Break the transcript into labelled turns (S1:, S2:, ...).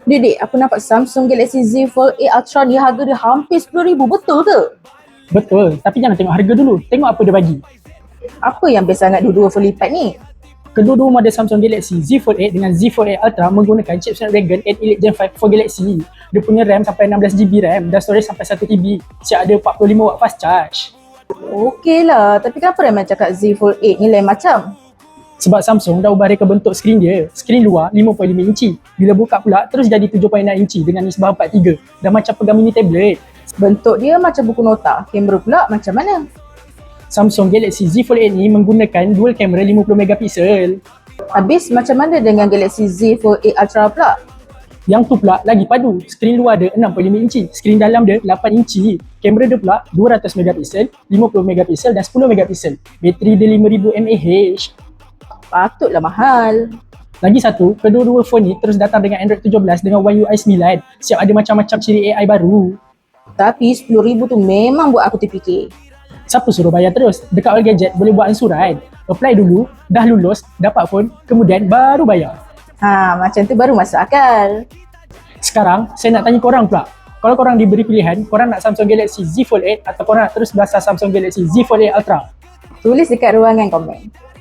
S1: Dek, aku nampak Samsung Galaxy Z Fold 8 Ultra ni harga dia hampir 10,000, betul ke?
S2: Betul, tapi jangan tengok harga dulu. Tengok apa dia bagi.
S1: Apa yang best sangat dua-dua full lipat ni?
S2: Kedua-dua model Samsung Galaxy Z Fold 8 dengan Z Fold 8 Ultra menggunakan chip Snapdragon 8 Elite Gen 5 for Galaxy. Dia punya RAM sampai 16GB RAM dan storage sampai 1TB. Siap ada 45W fast charge.
S1: Okey lah, tapi kenapa Rahman cakap Z Fold 8 ni lain macam?
S2: Sebab Samsung dah ubah reka bentuk skrin dia. Skrin luar 5.5 inci. Bila buka pula terus jadi 7.6 inci dengan nisbah 4:3. Dah macam pegang mini tablet.
S1: Bentuk dia macam buku nota, kamera pula macam mana?
S2: Samsung Galaxy Z Fold 8 ni menggunakan dual kamera 50MP.
S1: Habis macam mana dengan Galaxy Z Fold 8 Ultra pula?
S2: Yang tu pula lagi padu. Skrin luar dia 6.5 inci. Skrin dalam dia 8 inci. Kamera dia pula 200MP, 50MP dan 10MP. Bateri dia 5000 mAh.
S1: Patutlah mahal.
S2: Lagi satu, kedua-dua phone ni terus datang dengan Android 17 dengan One UI 9. Siap ada macam-macam ciri AI baru.
S1: Tapi 10,000 tu memang buat aku terfikir.
S2: Siapa suruh bayar terus? Dekat All Gadget boleh buat ansuran. Apply dulu, dah lulus, dapat phone, kemudian baru bayar.
S1: Macam tu baru masuk akal.
S2: Sekarang, saya nak tanya korang pula. Kalau korang diberi pilihan, korang nak Samsung Galaxy Z Fold 8 atau korang nak terus belasah Samsung Galaxy Z Fold 8 Ultra?
S1: Tulis dekat ruangan komen.